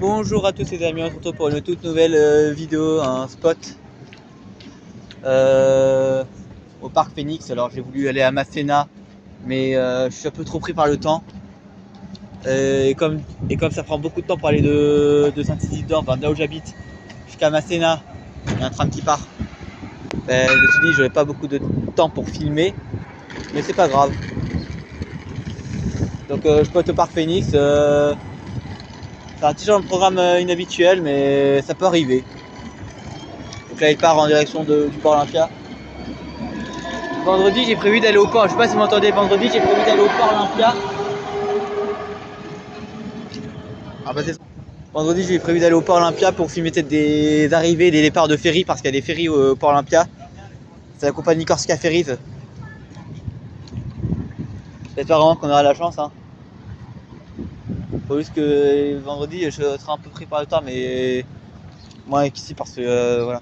Bonjour à tous les amis, on se retrouve pour une toute nouvelle vidéo, un spot au parc Phoenix. Alors j'ai voulu aller à Masséna, mais je suis un peu trop pris par le temps. Et comme ça prend beaucoup de temps pour aller de Saint-Isidore, de là où j'habite, jusqu'à Masséna, il y a un tram qui part. Je me suis dit que j'aurais pas beaucoup de temps pour filmer, mais c'est pas grave. Donc je spot au parc Phoenix. C'est un petit genre de programme inhabituel, mais ça peut arriver. Donc là il part en direction du port Olympia. Vendredi j'ai prévu d'aller au port, je sais pas si vous m'entendez, vendredi j'ai prévu d'aller au port Olympia. Ah bah c'est ça. Vendredi j'ai prévu d'aller au port Olympia pour filmer peut-être des arrivées, des départs de ferry, parce qu'il y a des ferries au port Olympia. C'est la compagnie Corsica Ferries. J'espère vraiment qu'on aura la chance. Hein. Faut juste que vendredi je serai un peu pris par le temps, mais moins qu'ici parce que voilà.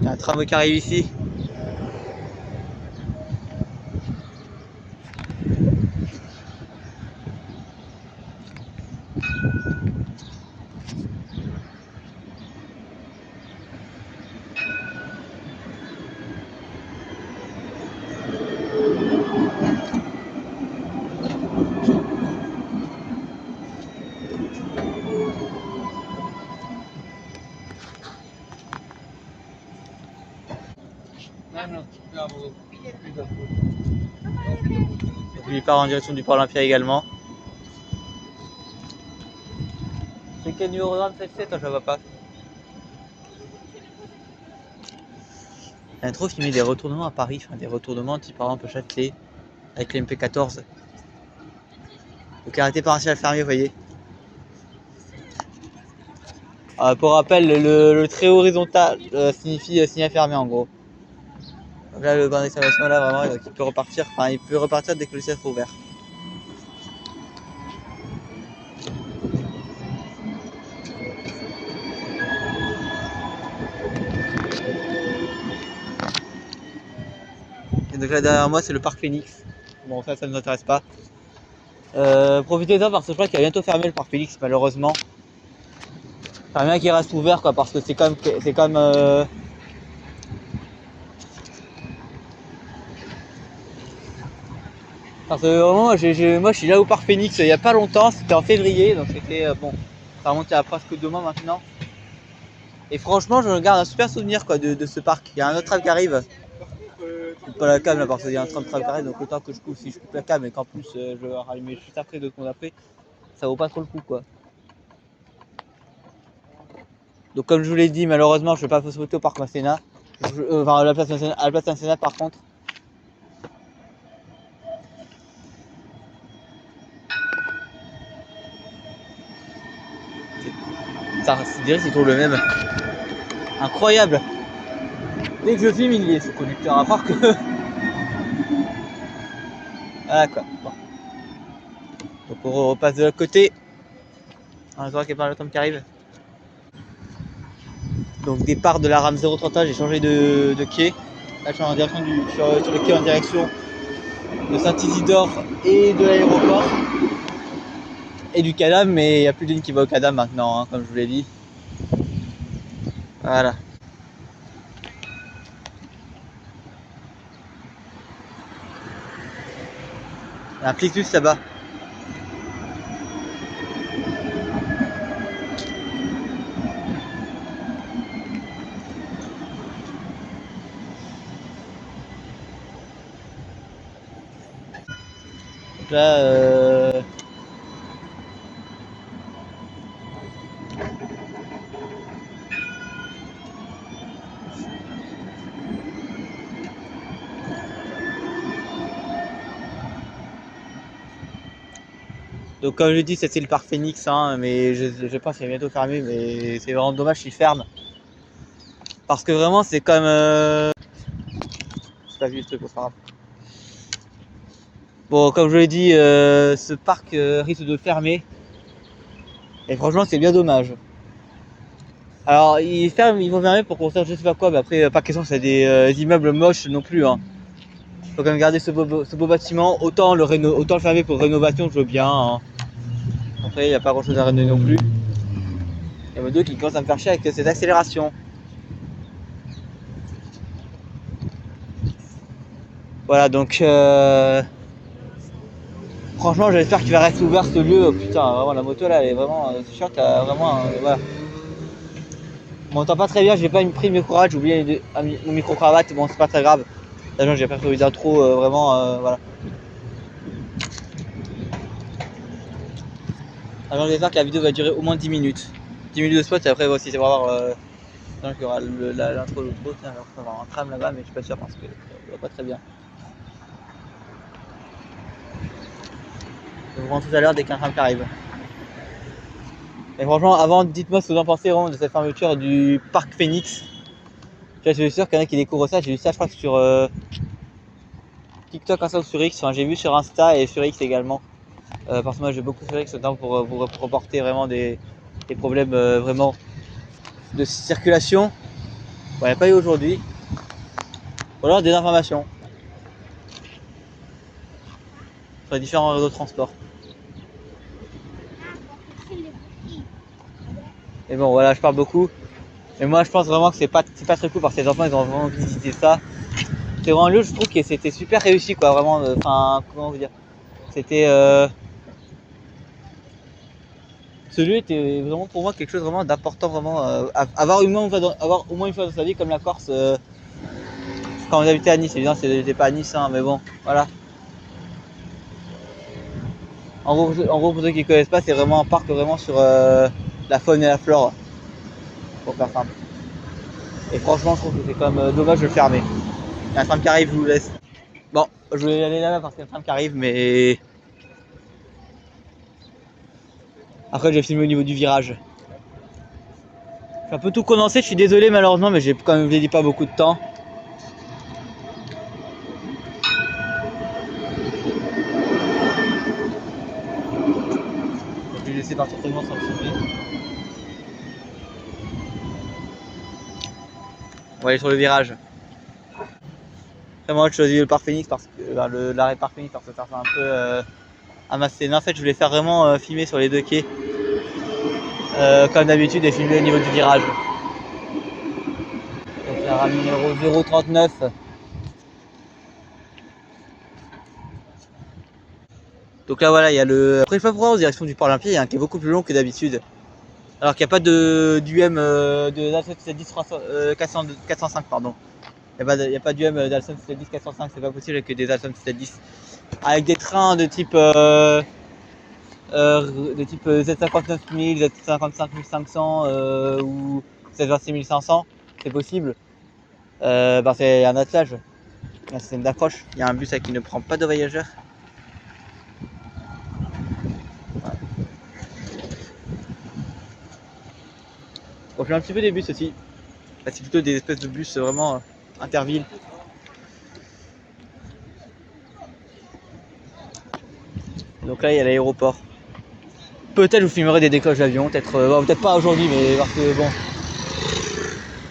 Il y a un tramway qui arrive ici. Donc lui part en direction du port Olympia également. C'est quel numéro 27? Je ne vois pas. Il y a trop filmé des retournements à Paris, enfin, des retournements type par exemple Châtelet avec les MP14. Donc arrêté partiel fermé, vous voyez. Pour rappel, le trait horizontal signifie signal fermé en gros. Donc là le banc d'exclamation là vraiment il peut repartir, enfin il peut repartir dès que le ciel sera ouvert. Et donc là derrière moi c'est le parc Phoenix. Bon ça ne nous intéresse pas. Profitez-en parce que je crois qu'il va bientôt fermer le parc Phoenix malheureusement. Enfin bien qu'il reste ouvert quoi parce que c'est comme parce que vraiment moi je suis là au parc Phoenix il y a pas longtemps, c'était en février donc c'était bon, ça remonte à presque 2 mois maintenant. Et franchement je garde un super souvenir quoi de ce parc. Il y a un autre tram qui arrive. Je coupe pas la cam là parce qu'il y a un tram qui arrive donc autant que je coupe, si je coupe la cam et qu'en plus je vais rallumer juste après 2 secondes après, ça vaut pas trop le coup quoi. Donc comme je vous l'ai dit malheureusement je ne vais pas photo au parc Masséna. Enfin à la place Masséna par contre. Ça dirait c'est toujours le même. Incroyable. Dès que je filme il y est ce conducteur, à part que. Voilà quoi. Bon. Donc on repasse de l'autre côté. On voit qu'il y a pas le temps qui arrive. Donc départ de la rame 031, j'ai changé de quai. Là je suis en direction sur le quai en direction de Saint-Isidore et de l'aéroport. Et du Cadam, mais il n'y a plus d'une qui va au Cadam maintenant, hein, comme je vous l'ai dit. Voilà. Il y a un Flixbus là-bas. là, donc comme je dis, c'était le parc Phoenix, hein, mais je pense qu'il va bientôt fermer, mais c'est vraiment dommage qu'il ferme. Parce que vraiment c'est comme... J'ai pas vu le truc, c'est pas grave. Bon, comme je l'ai dit, ce parc risque de fermer. Et franchement c'est bien dommage. Alors ils vont fermer pour construire je sais pas quoi, mais après pas question c'est des immeubles moches non plus, hein. Faut quand même garder ce beau bâtiment, autant le fermer pour rénovation, je veux bien, hein. Après il n'y a pas grand chose à rénover non plus. Il y a mon deux qui commence à me faire chier avec cette accélération. Voilà, donc franchement j'espère qu'il va rester ouvert ce lieu. Putain, vraiment la moto là elle est vraiment chiante, vraiment voilà. On m'entend pas très bien, j'ai pas pris le micro-cravate, j'ai oublié mon micro-cravate, bon c'est pas très grave. D'ailleurs j'ai pas prévu d'intro, vraiment voilà. Alors j'espère que la vidéo va durer au moins 10 minutes. 10 minutes de spot et après aussi c'est pour voir il y aura l'intro de l'autre. Alors on va avoir un tram là-bas mais je suis pas sûr parce que je vois pas très bien. Je vous rends tout à l'heure dès qu'un tram qui arrive. Et franchement avant dites-moi ce que vous en pensez vraiment de cette fermeture du parc Phoenix. Je suis sûr qu'il y en a qui découvrent ça, j'ai vu ça je crois que sur TikTok, Insta ou sur X, enfin, j'ai vu sur Insta et sur X également. Parce que moi j'ai beaucoup sur X notamment pour vous reporter vraiment des problèmes vraiment de circulation. Bon, il n'y a pas eu aujourd'hui. Ou alors des informations sur les différents réseaux de transport. Et bon voilà, je parle beaucoup. Mais moi je pense vraiment que c'est pas très cool parce que les enfants ils ont vraiment visité ça. C'est vraiment un lieu, je trouve que c'était super réussi quoi, vraiment. Enfin, comment vous dire. C'était ce lieu était vraiment pour moi quelque chose vraiment d'important, vraiment avoir au moins une fois dans sa vie comme la Corse. Quand vous habitez à Nice, évidemment c'était pas à Nice, hein, mais bon, voilà. En gros pour ceux qui ne connaissent pas, c'est vraiment un parc vraiment sur la faune et la flore, pour faire simple. Et franchement, je trouve que c'est quand même dommage de le fermer. Il y a un tram qui arrive, je vous laisse. Bon, je vais aller là-bas parce qu'il y a un tram qui arrive, mais après je vais filmer au niveau du virage. Je suis un peu tout condensé, je suis désolé malheureusement, mais j'ai quand même, je l'ai dit, pas beaucoup de temps. Je vais laisser partir tellement sans le filmer. On va aller sur le virage. Après moi je choisis le parc Phoenix parce que l'arrêt parc Phoenix parce que ça fait un peu amasser. Mais en fait je voulais faire vraiment filmer sur les deux quais. Comme d'habitude et filmer au niveau du virage. Donc la rame numéro 039. Donc là voilà, il y a le... Après je sais pas pourquoi en direction du port Olympique, hein, qui est beaucoup plus long que d'habitude. Alors qu'il n'y a pas d'UM de Dalton 710 405 pardon. Il n'y a pas d'UM Dalton 710 405, c'est pas possible avec des Dalton 710. Avec des trains de type Z59 000, Z55 500 ou Z26 500, c'est possible. C'est un attelage, un système d'accroche. Il y a un bus qui ne prend pas de voyageurs. On fait un petit peu des bus aussi. Là, c'est plutôt des espèces de bus vraiment intervilles. Donc là, il y a l'aéroport. Peut-être je vous filmerai des décollages d'avion, peut-être pas aujourd'hui, mais parce que bon,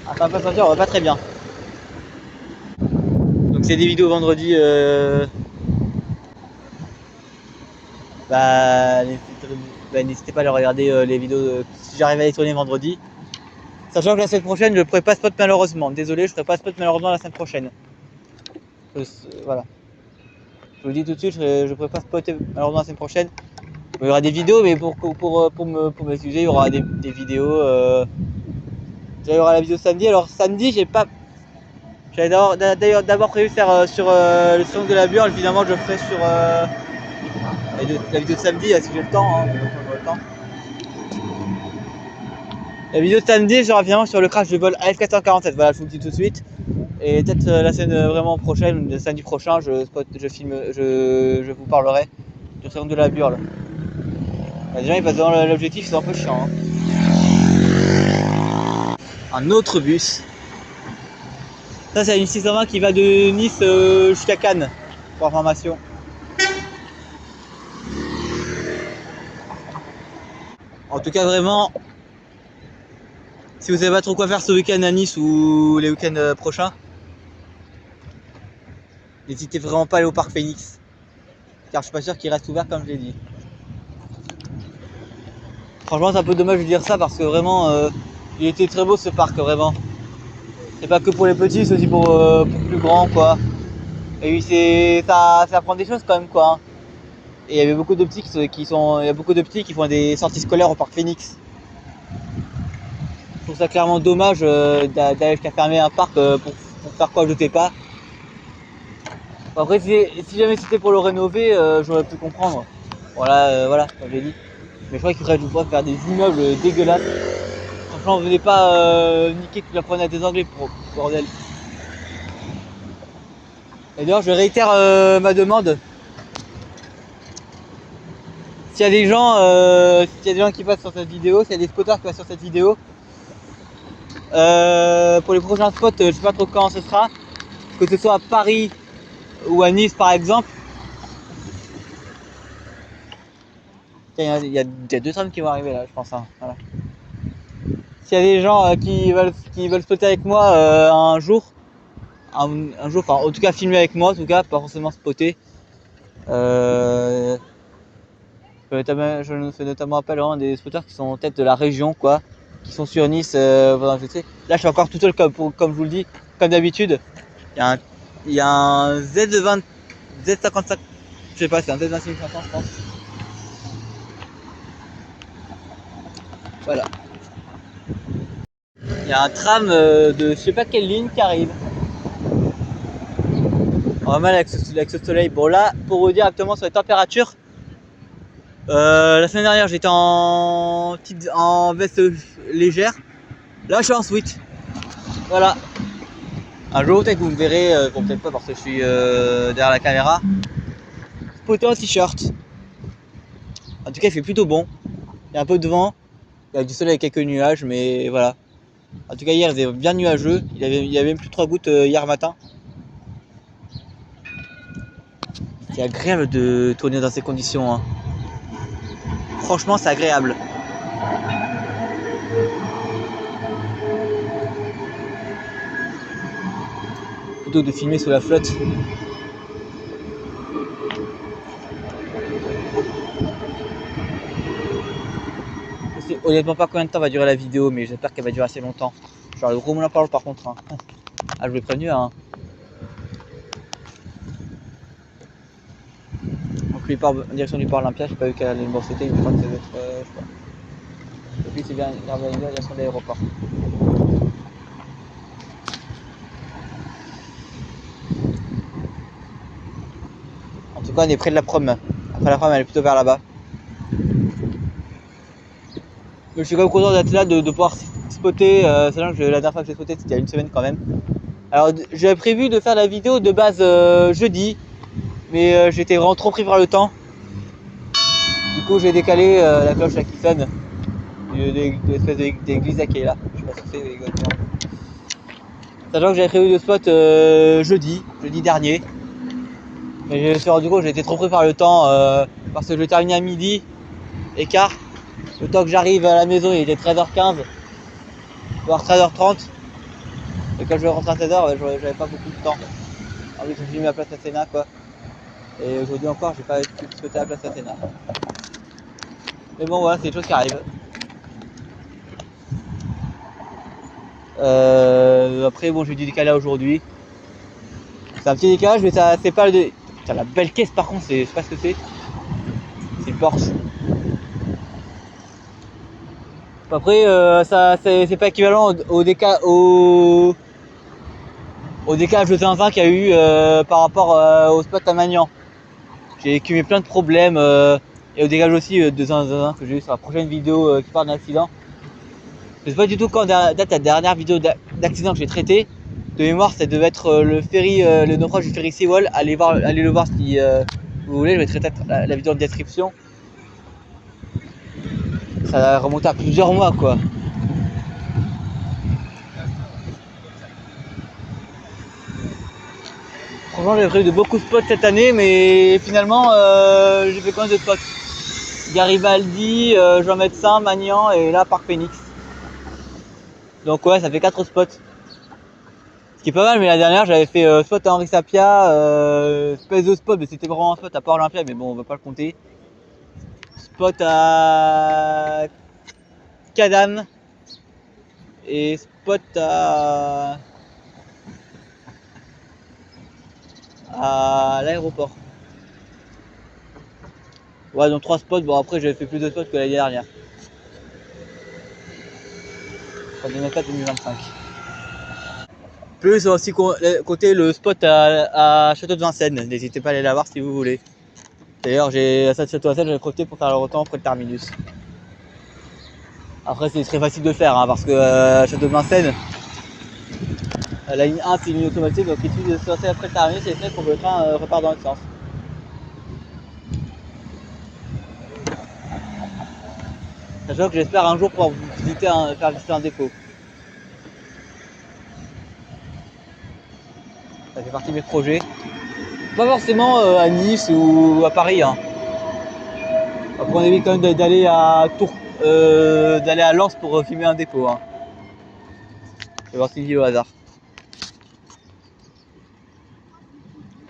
ça va pas sortir, on va pas très bien. Donc c'est des vidéos vendredi. N'hésitez pas à aller regarder les vidéos si j'arrive à les tourner vendredi. Sachant que la semaine prochaine je ne pourrai pas spot malheureusement. Désolé, je ne ferai pas spot malheureusement la semaine prochaine. Voilà. Je vous le dis tout de suite, je ne pourrai pas spotter malheureusement la semaine prochaine. Il y aura des vidéos, mais pour m'excuser, il y aura des vidéos. Il y aura la vidéo samedi. Alors samedi, j'ai pas. J'avais d'abord prévu faire sur le son de la Burle. Évidemment, je ferai sur La vidéo de samedi, si j'ai le temps, hein, j'aurai le temps. La vidéo de samedi sera finalement sur le crash de vol AF447, voilà, je vous le dis tout de suite. Et peut-être la semaine vraiment prochaine, le samedi prochain, je vous parlerai du triangle de la Burle. Les gens ils passent devant l'objectif, c'est un peu chiant. Hein. Un autre bus. Ça c'est une 620 qui va de Nice jusqu'à Cannes, pour information. En tout cas vraiment, si vous savez pas trop quoi faire ce week-end à Nice ou les week-ends prochains, n'hésitez vraiment pas à aller au parc Phoenix. Car je suis pas sûr qu'il reste ouvert comme je l'ai dit. Franchement c'est un peu dommage de dire ça parce que vraiment il était très beau ce parc vraiment. C'est pas que pour les petits, c'est aussi pour plus grands quoi. Et oui ça apprend des choses quand même quoi. Et il y avait beaucoup de petits qui font des sorties scolaires au parc Phoenix. Je trouve ça clairement dommage d'aller jusqu'à fermer un parc pour faire quoi je sais pas. Après si jamais c'était pour le rénover j'aurais pu comprendre. Voilà comme j'ai dit. Mais je crois qu'il faudrait faire des immeubles dégueulasses. Franchement venez pas niquer toute la promenade des Anglais pour bordel. Et d'ailleurs je réitère ma demande. S'il y a des gens qui passent sur cette vidéo, s'il y a des spotters qui passent sur cette vidéo, pour les prochains spots, je sais pas trop quand ce sera, que ce soit à Paris ou à Nice par exemple. Il y a deux trams qui vont arriver là, je pense. Hein. Voilà. S'il y a des gens qui veulent spotter avec moi un jour, enfin en tout cas filmer avec moi, en tout cas pas forcément spotter. Je ne fais notamment appel à des spotters qui sont en tête de la région, quoi, qui sont sur Nice. Voilà, je sais. Là, je suis encore tout seul, comme je vous le dis, comme d'habitude. Il y a un Z55, je sais pas, c'est un Z25500, je pense. Voilà. Il y a un tram de je sais pas quelle ligne qui arrive. On va mal avec ce soleil. Bon, là, pour vous dire directement sur les températures. La semaine dernière j'étais en veste légère. Là je suis en sweat. Voilà. Un jour peut-être que vous me verrez, bon peut-être pas parce que je suis derrière la caméra, spoté en t-shirt. En tout cas il fait plutôt bon. Il y a un peu de vent, il y a du soleil avec quelques nuages, mais voilà. En tout cas hier il était bien nuageux, il y avait même plus de 3 gouttes hier matin. C'est agréable de tourner dans ces conditions. Hein. Franchement c'est agréable. Plutôt que de filmer sous la flotte. Je sais honnêtement pas combien de temps va durer la vidéo, mais j'espère qu'elle va durer assez longtemps. Genre le gros moulin parle par contre. Hein. Ah je vous l'ai prévenu hein. Donc lui part en direction du port Olympia, j'ai pas vu qu'elle allait me sauter, je crois que ça doit être je sais pas. Et puis c'est bien en direction de l'aéroport. En tout cas on est près de la prom. Après la prom elle est plutôt vers là-bas. Mais je suis quand même content d'être là, de pouvoir spotter, sachant que la dernière fois que j'ai spoté c'était il y a une semaine quand même. Alors j'avais prévu de faire la vidéo de base jeudi, mais j'étais vraiment trop pris par le temps. Du coup j'ai décalé la cloche là qui sonne, de l'espèce d'église là qui est là, je sais pas si c'est exactement. Sachant que j'avais prévu de spot jeudi dernier. Mais je me suis rendu compte que j'étais trop pris par le temps parce que je terminais à midi et quart. Le temps que j'arrive à la maison il était 13h15, voire 13h30. Et quand je rentre à 16h, j'avais pas beaucoup de temps. En plus, j'ai filmé la place Athéna quoi. Et aujourd'hui encore, j'ai pas pu spotter la place Athéna. Mais bon, voilà, c'est des choses qui arrivent. Après, bon, j'ai dû décaler aujourd'hui. C'est un petit décalage, mais ça, c'est pas le. Putain, la belle caisse par contre, je sais pas ce que c'est. C'est une Porsche. Après, ça, c'est pas équivalent au décalage de 500 qu'il y a eu par rapport au spot à Magnan. J'ai écumé plein de problèmes et au dégage aussi de zinzin que j'ai eu sur la prochaine vidéo qui parle d'un accident. Je sais pas du tout quand date la dernière vidéo d'accident que j'ai traité. De mémoire, ça devait être le ferry, le naufrage du ferry Seawall. Allez le voir si vous voulez. Je vais traiter la vidéo en description. Ça remonte à plusieurs mois, quoi. Franchement, j'ai prévu de beaucoup de spots cette année, mais finalement, j'ai fait combien de spots? Garibaldi, Jean Médecin, Magnan et là Parc Phoenix. Donc ouais, ça fait 4 spots. Ce qui est pas mal, mais la dernière j'avais fait spot à Henri Sapia, espèce de spot, mais c'était vraiment un spot à Port-Olympia, mais bon on va pas le compter. Spot à Cadam et spot à l'aéroport. Ouais, donc 3 spots. Bon, après j'avais fait plus de spots que l'année dernière. 2024-2025. Plus aussi côté le spot à Château de Vincennes. N'hésitez pas à aller la voir si vous voulez. D'ailleurs, à cette Château de Vincennes, j'ai profité pour faire le retour près de terminus. Après, c'est très facile de faire hein, parce que Château de Vincennes, la ligne 1 c'est une ligne automatique, donc il suffit de se lancer après le terminus et c'est pour que le train repart dans l'autre sens. Sachant que j'espère un jour pouvoir faire visiter un dépôt. Ça fait partie de mes projets. Pas forcément à Nice ou à Paris. Hein. Après, on évite quand même d'aller à Tours, d'aller à Lens pour filmer un dépôt. Hein. Je vais voir si je au hasard.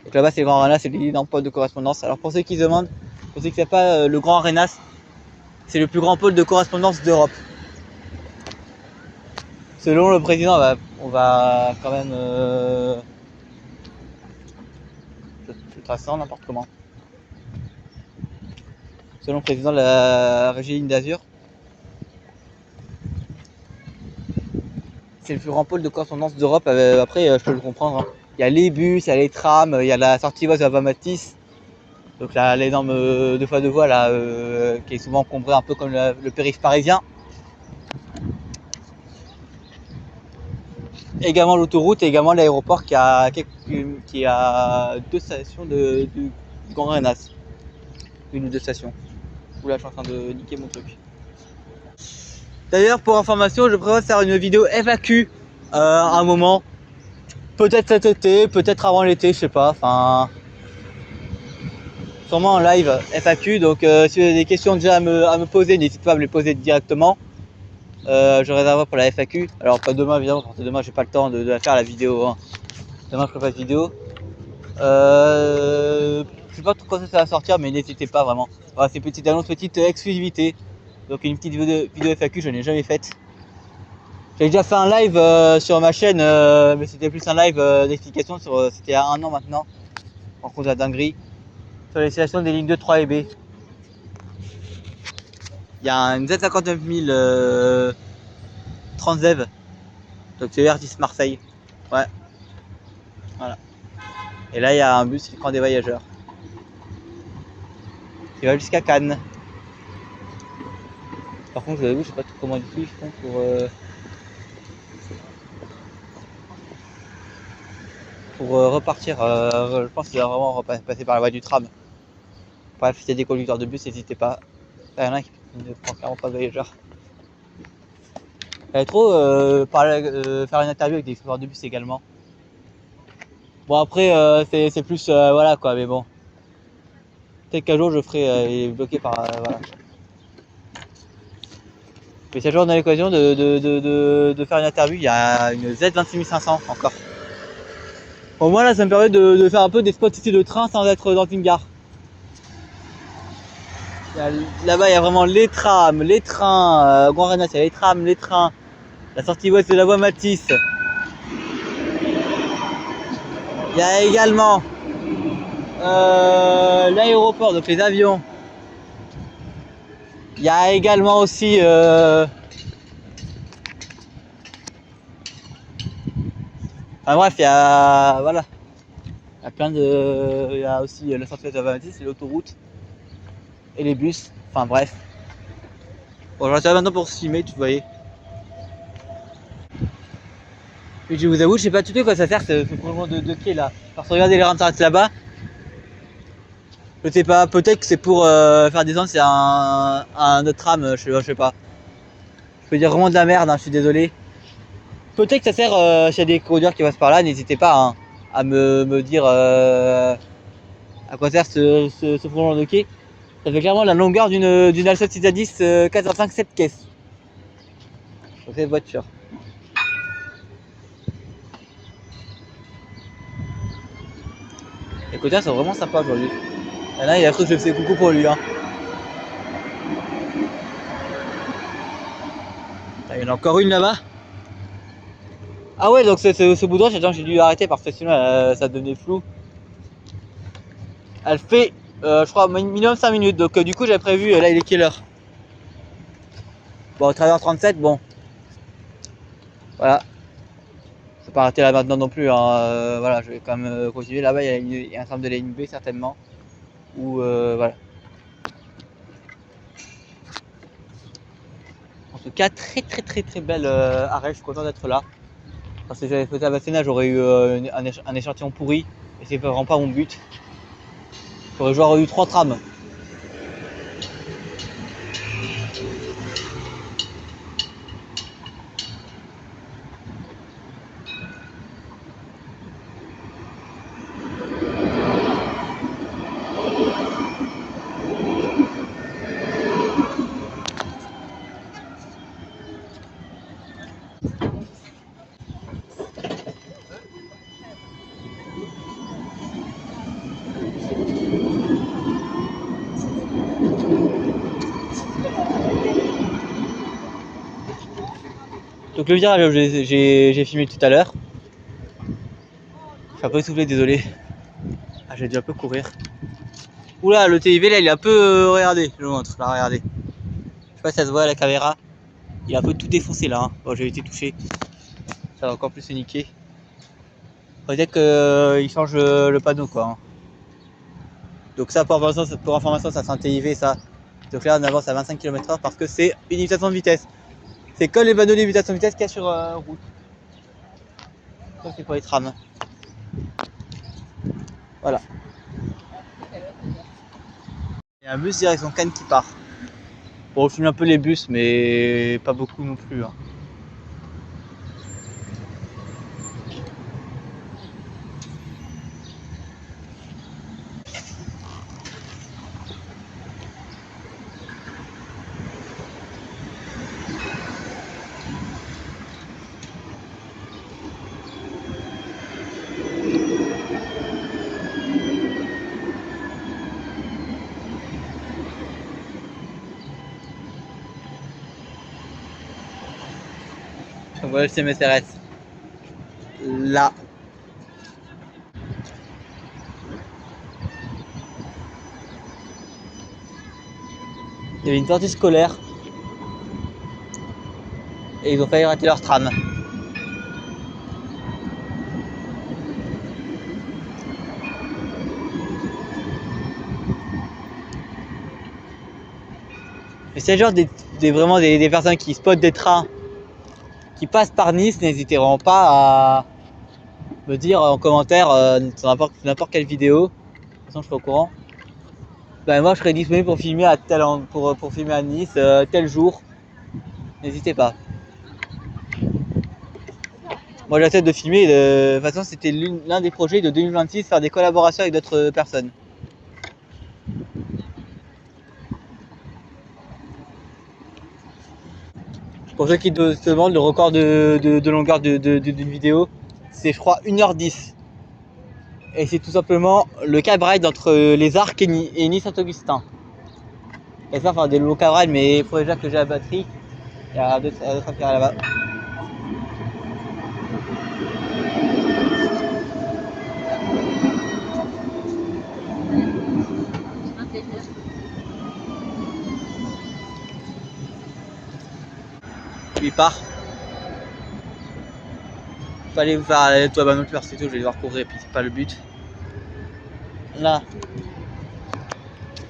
Donc là-bas, c'est le Grand Arenas, c'est l'énorme pôle de correspondance. Alors pour ceux qui se demandent, pour ceux qui ne savent pas, le Grand Arenas, c'est le plus grand pôle de correspondance d'Europe. Selon le président, on va quand même... je trace ça n'importe comment. Selon le président de la régie Ligne d'Azur, c'est le plus grand pôle de correspondance d'Europe. Après, je peux le comprendre. Hein. Il y a les bus, il y a les trams, il y a la sortie voie de la voie Matisse. Donc là, l'énorme 2x2 voies là, qui est souvent encombré un peu comme le périph' parisien. Également l'autoroute et également l'aéroport qui a 2 stations du Grand Arenas. 1 ou 2 stations. Oula, je suis en train de niquer mon truc. D'ailleurs, pour information, je prévois de faire une vidéo FAQ à un moment. Peut-être cet été, peut-être avant l'été, je sais pas. Enfin, sûrement en live FAQ. Donc, si vous avez des questions déjà à me poser, n'hésitez pas à me les poser directement. Je réserverai pour la FAQ. Alors, pas demain évidemment, parce que demain j'ai pas le temps de la faire la vidéo. Hein. Demain, je ferai pas de vidéo. Je sais pas trop quand ça va sortir, mais n'hésitez pas vraiment. Voilà, c'est une petite annonce, petite exclusivité. Donc une petite vidéo FAQ, je n'ai jamais faite. J'ai déjà fait un live sur ma chaîne, mais c'était plus un live d'explication sur. C'était il y a 1 an maintenant. En cause de la dinguerie. Sur les stations des lignes 2, 3 et B. Il y a une Z59000 Transdev. Donc c'est R10 Marseille. Ouais. Voilà. Et là il y a un bus qui prend des voyageurs. Qui va jusqu'à Cannes. Par contre, je vous avoue, je sais pas trop comment du tout ils font pour repartir. Je pense qu'il va vraiment passer par la voie du tram. Bref, s'il y a des conducteurs de bus, n'hésitez pas. Il y en a qui ne prend clairement pas de voyageurs. J'allais trop faire une interview avec des chauffeurs de bus également. Bon après c'est plus voilà quoi, mais bon. Peut-être qu'un jour je ferai bloqué par voilà. Mais si un jour on a l'occasion de faire une interview, il y a une Z26500 encore. Au moins là ça me permet de faire un peu des spots ici de train sans être dans une gare. Là-bas il y a vraiment les trams, les trains, Grand Arenas, il y a les trams, les trains, la sortie ouest de la voie Matisse. Il y a également l'aéroport, donc les avions. Il y a également aussi enfin bref, il y a voilà. Il y a plein de. Il y a aussi le centre-ville de 26, c'est l'autoroute. Et les bus. Enfin bref. Bon, je reste là maintenant pour filmer, tu voyais. Et je vous avoue, je sais pas tout à quoi ça sert ce prolongement de quai là. Parce que regardez les rames s'arrêtent là-bas. Je sais pas, peut-être que c'est pour faire descendre, c'est un autre tram, je sais pas. Je peux dire vraiment de la merde, hein, je suis désolé. Peut-être que ça sert s'il y a des conducteurs qui passent par là, n'hésitez pas hein, à me dire à quoi sert ce prolongement de quai. Ça fait clairement la longueur d'une Alstom 6 405 7 caisses. Sur cette voiture. Les côtés sont vraiment sympas aujourd'hui. Et là, il a cru que je faisais coucou pour lui. Hein. Il y en a encore une là-bas. Ah ouais, donc ce bout de droite, j'ai dû arrêter parce que sinon ça devenait flou. Elle fait, je crois, minimum 5 minutes. Donc du coup, j'avais prévu, là, il est quelle heure? Bon, 13h37, bon. Voilà. Je vais pas arrêter là maintenant non plus. Hein. Voilà, je vais quand même continuer. Là-bas, il y a un tram de la ligne B certainement. Ou voilà. En tout cas, très belle arrêt. Je suis content d'être là. Parce que j'avais fait à Bassénat, j'aurais eu un échantillon pourri. Et c'est vraiment pas mon but. J'aurais genre eu 3 trams. Donc le virage j'ai filmé tout à l'heure. Je suis un peu essoufflé, désolé. Ah, j'ai dû un peu courir. Oula, le TIV là il est un peu regardez, je vous montre, là regardez. Je sais pas si ça se voit à la caméra. Il a un peu tout défoncé là. Hein. Bon, j'ai été touché. Ça va encore plus se niquer. Peut-être qu'il change le panneau quoi. Hein. Donc ça pour information ça c'est un TIV ça. Donc là on avance à 25 km/h parce que c'est une limitation de vitesse. C'est comme les panneaux de limitation de vitesse qu'il y a sur route. Ça c'est pour les trams. Voilà. Il y a un bus direction Cannes qui part. Bon, on filme un peu les bus, mais pas beaucoup non plus. Hein. Donc voilà le CMSRS. Là. Il y avait une sortie scolaire. Et ils ont failli rater leur tram. Mais c'est genre vraiment des personnes qui spotent des trains qui passent par Nice, n'hésitez vraiment pas à me dire en commentaire sur n'importe quelle vidéo. De toute façon, je suis au courant. Ben, moi, je serai disponible pour filmer à pour filmer à Nice tel jour. N'hésitez pas. Moi, j'essaie de filmer. De toute façon, c'était l'un des projets de 2026, faire des collaborations avec d'autres personnes. Pour ceux qui se demandent, le record de longueur d'une vidéo, c'est je crois 1h10. Et c'est tout simplement le cab ride entre les Arcs et Nice-Saint-Augustin. Et ça, enfin des longs cab rides, mais il faudrait déjà que j'ai la batterie. Il y a d'autres affaires là-bas. Il part. Pas aller vous faire la toile non plus parce que je vais devoir courir et puis c'est pas le but. Là,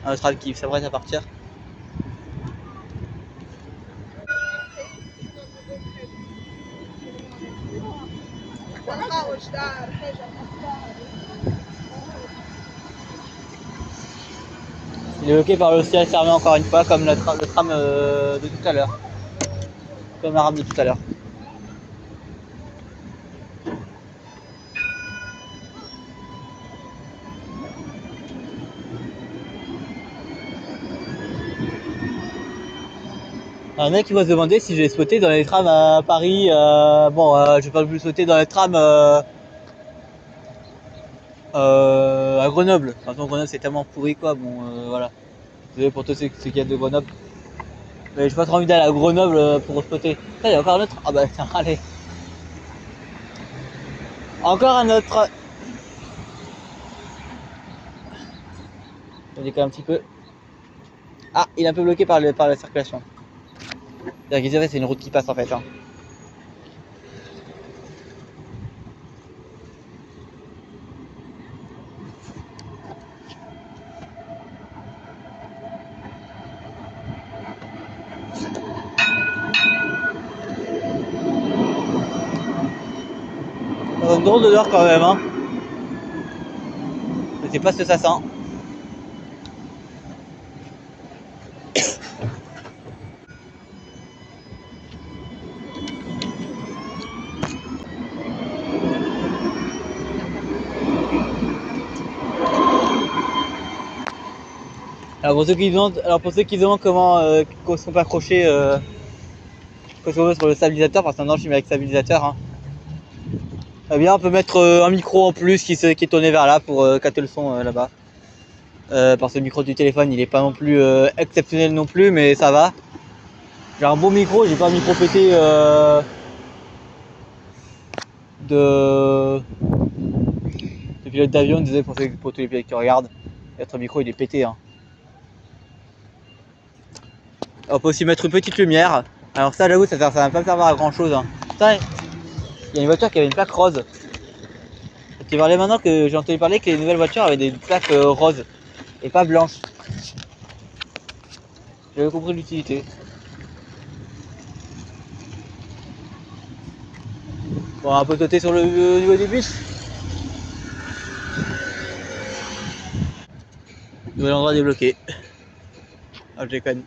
un tram qui s'apprête à partir. Il est bloqué par le ciel fermé encore une fois, comme le tram de tout à l'heure. Comme la rame de tout à l'heure. Un mec qui va se demander si j'ai spoté dans les trams à Paris. Je vais pas plus sauter dans les trams à Grenoble. De toute façon, Grenoble c'est tellement pourri quoi. Bon, voilà. Désolé pour tous ceux qui a de Grenoble. Mais j'ai pas trop envie d'aller à Grenoble pour spotter. Il y a encore un autre. Ah bah tiens, allez. Encore un autre. Je décolle un petit peu. Ah, il est un peu bloqué par la circulation. C'est-à-dire c'est une route qui passe en fait. Hein. Une drôle d'odeur quand même. Hein. Je sais pas ce que ça sent. Alors pour ceux qui demandent comment qu'on peut accrocher sur le stabilisateur, parce que maintenant je suis mis avec stabilisateur. Hein. Eh bien on peut mettre un micro en plus qui est tourné vers là pour capter le son là-bas. Parce que le micro du téléphone il est pas non plus exceptionnel non plus, mais ça va. J'ai un bon micro, j'ai pas un micro pété de pilote d'avion, désolé pour tous les pilotes qui regardent. Notre micro il est pété. Hein. On peut aussi mettre une petite lumière. Alors ça j'avoue ça va pas me servir à grand chose. Hein. Putain, il y a une voiture qui avait une plaque rose. Tu parlais maintenant que j'ai entendu parler que les nouvelles voitures avaient des plaques roses et pas blanches. J'avais compris l'utilité. Bon, on peut sauter sur le niveau des bus. Nouvel endroit débloqué. Ah, je déconne.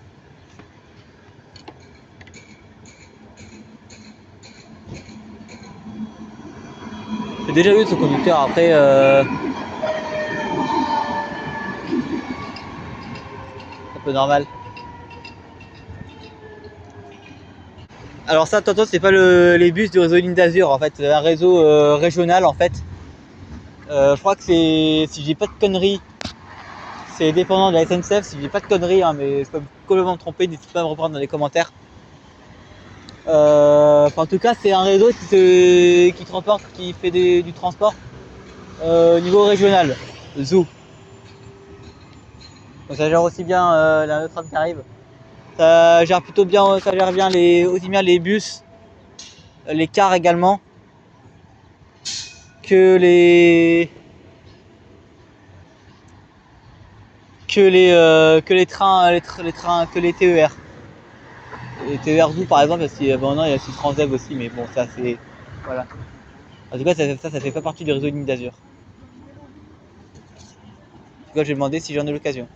J'ai déjà vu ce conducteur après. Un peu normal. Alors ça, Toto, c'est pas les bus du réseau Ligne d'Azur en fait, c'est un réseau régional en fait. Je crois que c'est, si je dis pas de conneries, c'est dépendant de la SNCF, si je dis pas de conneries, hein, mais je peux complètement me tromper, n'hésitez pas à me reprendre dans les commentaires. En tout cas, c'est un réseau qui fait du transport au niveau régional, Zoo. Donc ça gère aussi bien la autre tram qui arrive. Ça gère bien aussi bien les bus, les cars également, que les trains, que les TER. Les TER Zoo par exemple, parce qu'il y a aussi Transdev aussi, mais bon ça c'est voilà. En tout cas ça fait pas partie du réseau Ligne d'Azur. En tout cas j'ai demandé si j'en ai l'occasion.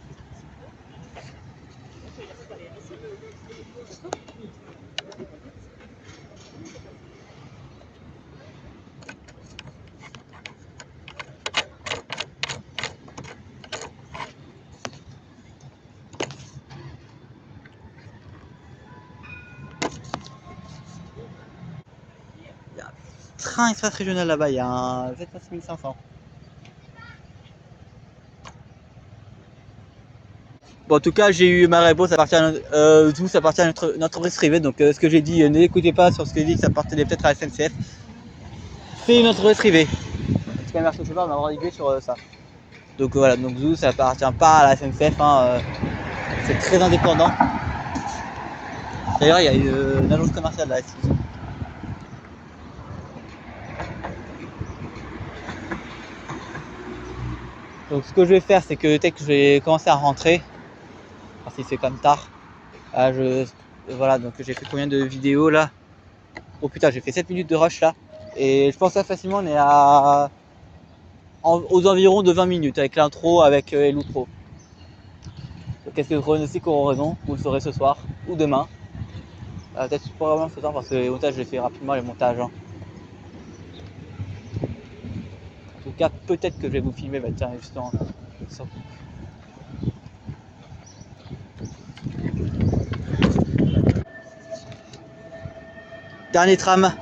Train express régional là-bas, il y a un Z6500. Bon, en tout cas, j'ai eu ma réponse, ça appartient à notre entreprise privée. Donc, ce que j'ai dit, n'écoutez pas sur ce que j'ai dit que ça appartenait peut-être à la SNCF. C'est une entreprise privée. En tout cas, merci au chauffeur de m'avoir aiguillé sur ça. Donc voilà, donc Zoo, ça appartient pas à la SNCF. Hein, c'est très indépendant. D'ailleurs, il y a une agence commerciale là ici. Donc ce que je vais faire, c'est que dès que je vais commencer à rentrer, parce qu'il c'est quand même tard, voilà, donc j'ai fait combien de vidéos là? Oh putain, j'ai fait 7 minutes de rush là. Et je pense que facilement on est aux environs de 20 minutes avec l'intro, avec l'outro. Donc est-ce que les pronostics auront raison? Vous le saurez ce soir ou demain. Peut-être probablement ce soir parce que les montages, je les fais rapidement les montages. Hein. En tout cas, peut-être que je vais vous filmer, tiens, justement. Dernier tram.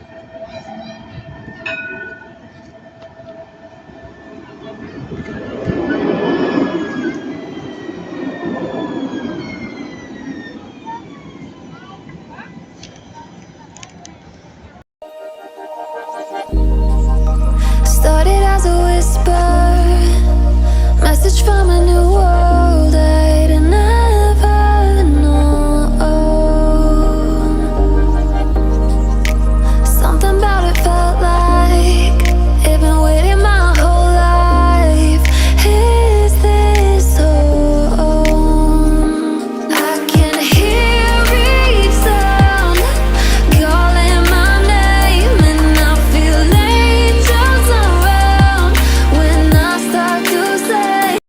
Started as a whisper, message from a new